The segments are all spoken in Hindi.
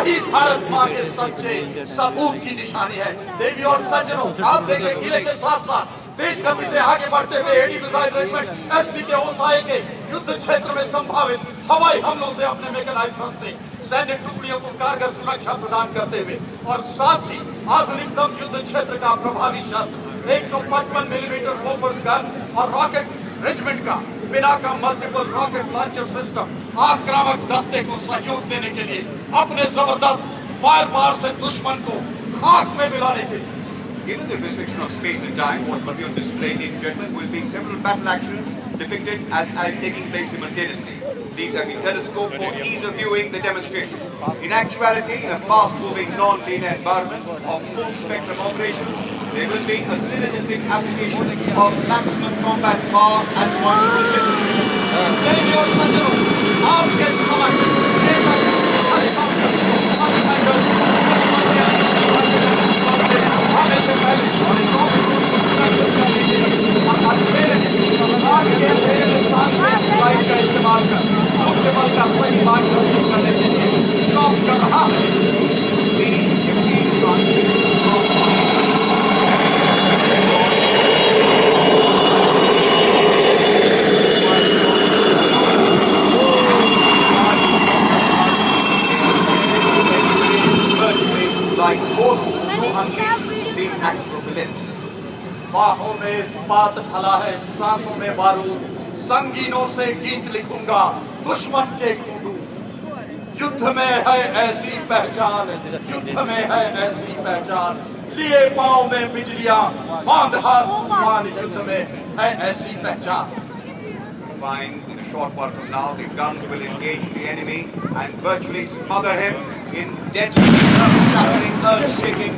यही भारत माँ के सच्चे सबूत की निशानी है। देवी और सज्जनों, आप देखें किले के साथ साथ तेज गति से आगे बढ़ते हुए एडी मिसाइल रेजिमेंट एसपी के ओसाए के युद्ध क्षेत्र में संभावित हवाई हमलों से अपने मैकेनाइज्ड फोर्स ने सैन्य टुकड़ियों को कारगर सुरक्षा प्रदान करते हुए और साथ ही आधुनिकतम युद्ध क्षेत्र का प्रभावी शस्त्र 155 मिलीमीटर बोफोर्स गन और रॉकेट रेजिमेंट का बिना का मल्टीपल रॉकेट लॉन्चर सिस्टम आक्रामक दस्ते को सहयोग देने के लिए अपने जबरदस्त फायर पावर से दुश्मन को खाक में मिलाने के लिए। Given the restriction of space and time, what will be on display, ladies and gentlemen, will be several battle actions depicted as taking place simultaneously. These have been telescoped for ease of viewing the demonstration. In actuality, in a fast-moving, non-linear environment of full-spectrum operations, there will be a synergistic application of maximum combat power and wonderful बाहों में इस्पात फला है, सांसों में बारूद, संगीनों से गीत लिखूंगा, दुश्मन के खूंटू। युद्ध में है ऐसी पहचान, युद्ध में है ऐसी पहचान, लिए पांव में बिजलियां, बांध हाथ तूफान, युद्ध में है ऐसी पहचान। Fine, in a short while from now, the guns will engage the enemy and virtually smother him in deadly, earth-shattering, earth-shaking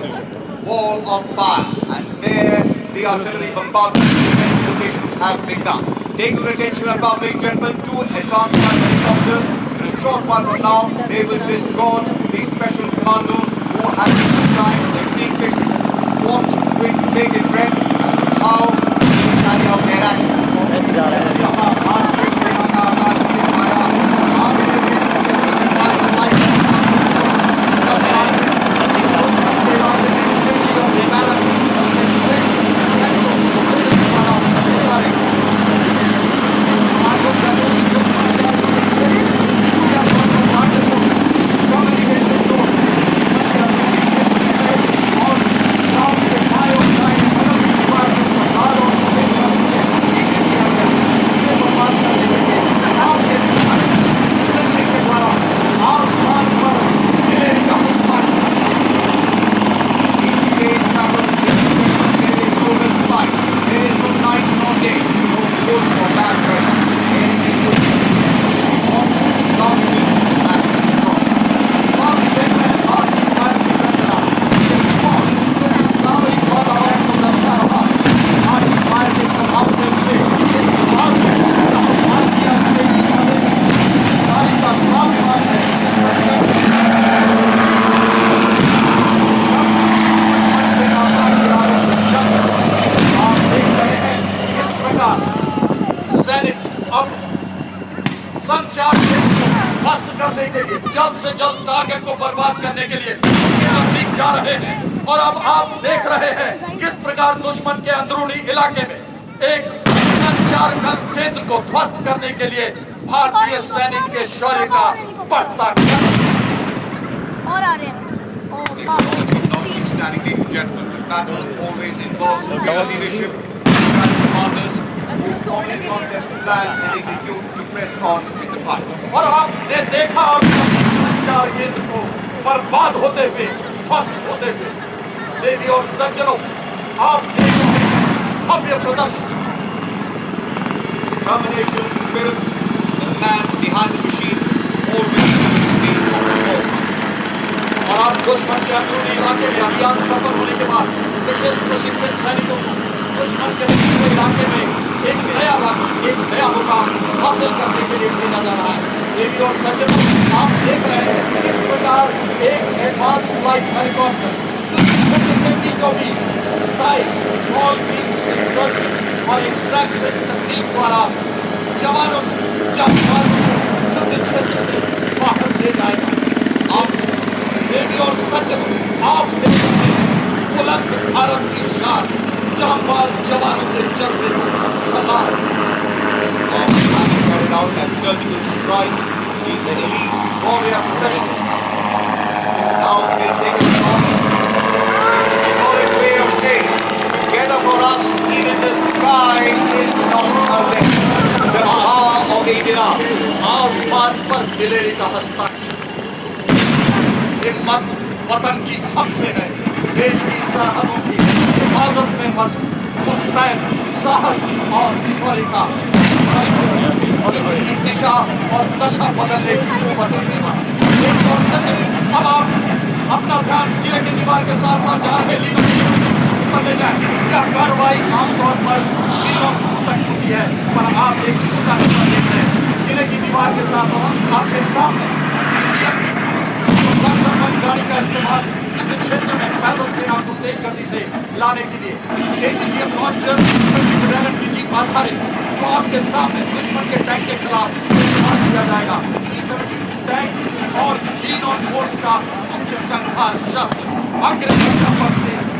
wall of fire. And there, the artillery bombardment locations have begun. Take your attention, above, ladies and gentlemen, two advanced fighter helicopters. In a short while from now, they will disgorge the special commandos who have been assigned the freakish watch with bated breath as to how they carry out their actions. जल्द से जल्द टारगेट को बर्बाद करने के लिए उसके नजदीक जा रहे हैं। और अब आप देख रहे हैं किस प्रकार दुश्मन के अंदरूनी इलाके में एक संचार केंद्र को ध्वस्त करने के लिए भारतीय सैनिक के शौर्य का बढ़ता और आ रहे हैं। Notwithstanding, ladies and gentlemen, the battle always involves real leadership, commanders who only concept, plan and execute to press on with the fight. और आपने देखा संचार केंद्र को बर्बाद होते हुए, ध्वस्त होते हुए। देवी और सज्जनों, आप देख रहे हैं भव्य प्रदर्शन। Determination, spirit, the man behind the machine, always remain on the wall. और आप दुश्मन के अंदरूनी इलाके में अभियान सफल होने के बाद विशेष प्रशिक्षित सैनिकों को दुश्मन के निचले इलाके में एक नया मुकाम हासिल करने के लिए भेजा जा रहा है। देवी और सज्जनों, आप देख रहे हैं इस प्रकार एक advance light helicopter small beams insertion और एक्सट्रैक्शन तकनीक द्वारा जवानों को युद्ध क्षेत्र से बाहर ले जाएगा। आप देखते हैं बुलंद भारत की शान, जांबाज जवानों के जज्बे को सलाम। Having carried out that surgical strike, he's an elite warrior professional. Now we'll take a shot. Symbolic way of saying, together for us, even the sky is not a limit. The power of the Indian Army. आसमान पर दिलेरी का हस्ताक्षर, हिम्मत वतन की हमसे है, देश की सरहदों की हिफाजत में मस्त मुस्तैद साहस और शौर्य का की दिशा और दशा बदलने की कुव्वत रखने वाला। एक और सत्य, अब आप अपना ध्यान किले की दीवार के साथ साथ जा रहे लीडर की ऊपर ले जाएं। यह कार्रवाई आमतौर पर लीडर तक होती है, पर आप एक छोटा हिस्सा देख रहे हैं किले की दीवार के साथ आपके सामने गाड़ी का इस्तेमाल युद्ध क्षेत्र में पैदल सेना को तेज गति से लाने के लिए एटीजीएम लॉन्चर की जीप आधारित जो आपके सामने दुश्मन के टैंक के खिलाफ इस्तेमाल किया जाएगा। टैंक और लीन ऑन फोर्स का मुख्य संघार शब्द अग्रणी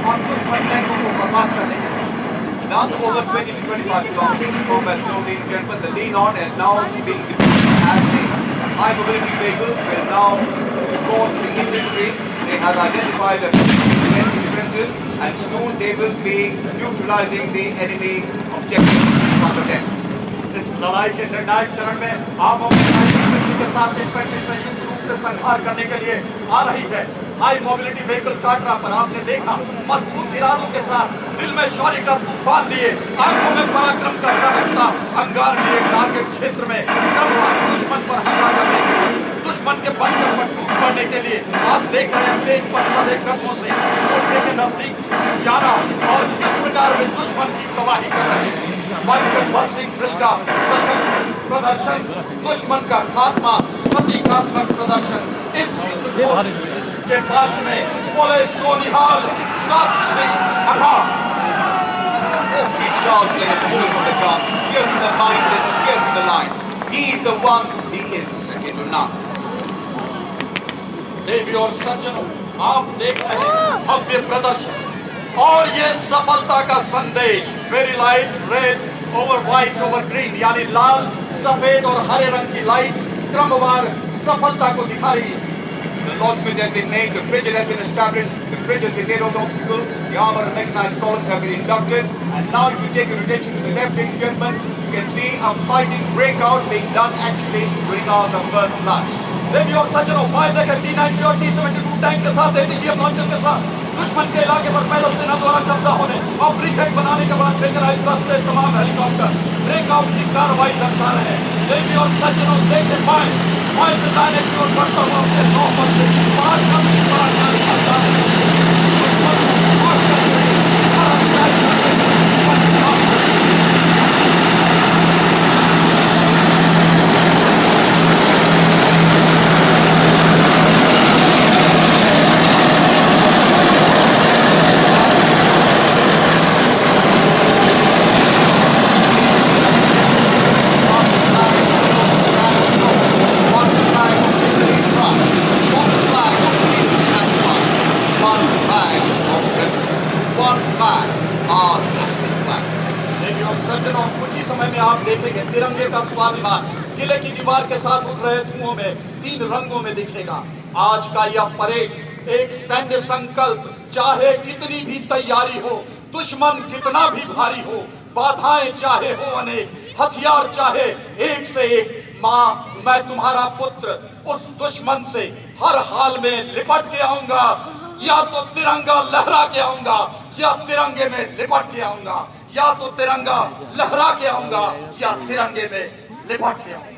और दुश्मन टैंकों को बर्बाद करने के लिए। None over 20 to 25 kilometers combat zone in German, the lean-on has now been defined as the high mobility vehicles will now escort the infantry. They have identified the enemy defenses and soon they will be neutralizing the enemy objectives from the deck. इस लड़ाई के निर्णायक चरण में आर्मों के साथ इन्फेंट्री संयुक्त रूप से संहार करने के लिए आ रही है। हाई मोबिलिटी व्हीकल काटरा पर आपने देखा मजबूत इरादों के साथ दिल में शौर्य का तूफान लिए आंखों में पराक्रम का दमकता अंगार लिए टारगेट क्षेत्र में दुश्मन पर हमला करने के लिए, दुश्मन के बंकर पर टूट पड़ने के लिए आप देख रहे हैं तेज पर सदे कदमों से कोटे के नजदीक जाना और किस प्रकार वे दुश्मन की तबाही कर रहे हैं। बंकर बस्टिंग ड्रिल का सशक्त प्रदर्शन, दुश्मन का खात्मा, प्रतीकात्मक प्रदर्शन इस युद्ध घोष के पास में बोले सोनिहाल सत श्री अकाल। Off he charged like a bullet from the gun, piercing the minds and piercing the lines. He is the one, he is second to none. देवी और सज्जनों, आप देख रहे हैं भव्य प्रदर्शन और ये सफलता का संदेश very light red over white over green, यानी लाल सफेद और हरे रंग की लाइट क्रमवार सफलता को दिखा रही है। The lodgement has been made, the bridge has been established, the bridge has been made out of obstacle, the armor and mechanized columns have been inducted, and now if you take your attention to the left, ladies and gentlemen, you can see a fighting breakout being done actually during our first lunch. देवी और सज्जनों, फायदे के T-90 और T-72 टैंक के साथ एटीजीएम लॉन्चर के साथ दुश्मन के इलाके पर पैदल सेना द्वारा कब्जा होने और ब्रिगेड बनाने के बाद मेकनाइज्ड रास्ते तमाम हेलीकॉप्टर ब्रेकआउट की कार्रवाई दर्शा रहे हैं। देवी और सज्जनों, देखे पाए से लाने की ओर बढ़ता हुआ अपने 9 पर से 5 कदम पर करता है। सज्जनों, कुछ ही समय में आप देखेंगे तिरंगे का स्वाभिमान किले की दीवार के साथ उठ रहे धुओं में 3 रंगों में दिखेगा। आज का यह परेड एक सैन्य संकल्प, चाहे कितनी भी तैयारी हो, दुश्मन कितना भी भारी हो, बाधाएं चाहे हो अनेक, हथियार चाहे एक से एक, माँ मैं तुम्हारा पुत्र उस दुश्मन से हर हाल में लिपट के आऊंगा, या तो तिरंगा लहरा के आऊंगा या तिरंगे में लिपट के आऊंगा, या तो तिरंगा लहरा के आऊंगा या तिरंगे में लिपट के आऊंगा।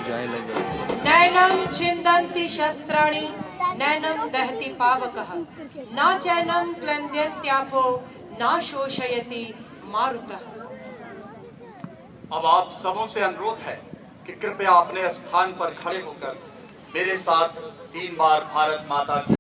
नैनं छिन्दन्ति शस्त्राणि नैनं दहति पावकः न चैनं क्लन्द्यन्त्यापो न शोषयति मारुतः। अब आप सबों से अनुरोध है कि कृपया अपने स्थान पर खड़े होकर मेरे साथ 3 बार भारत माता की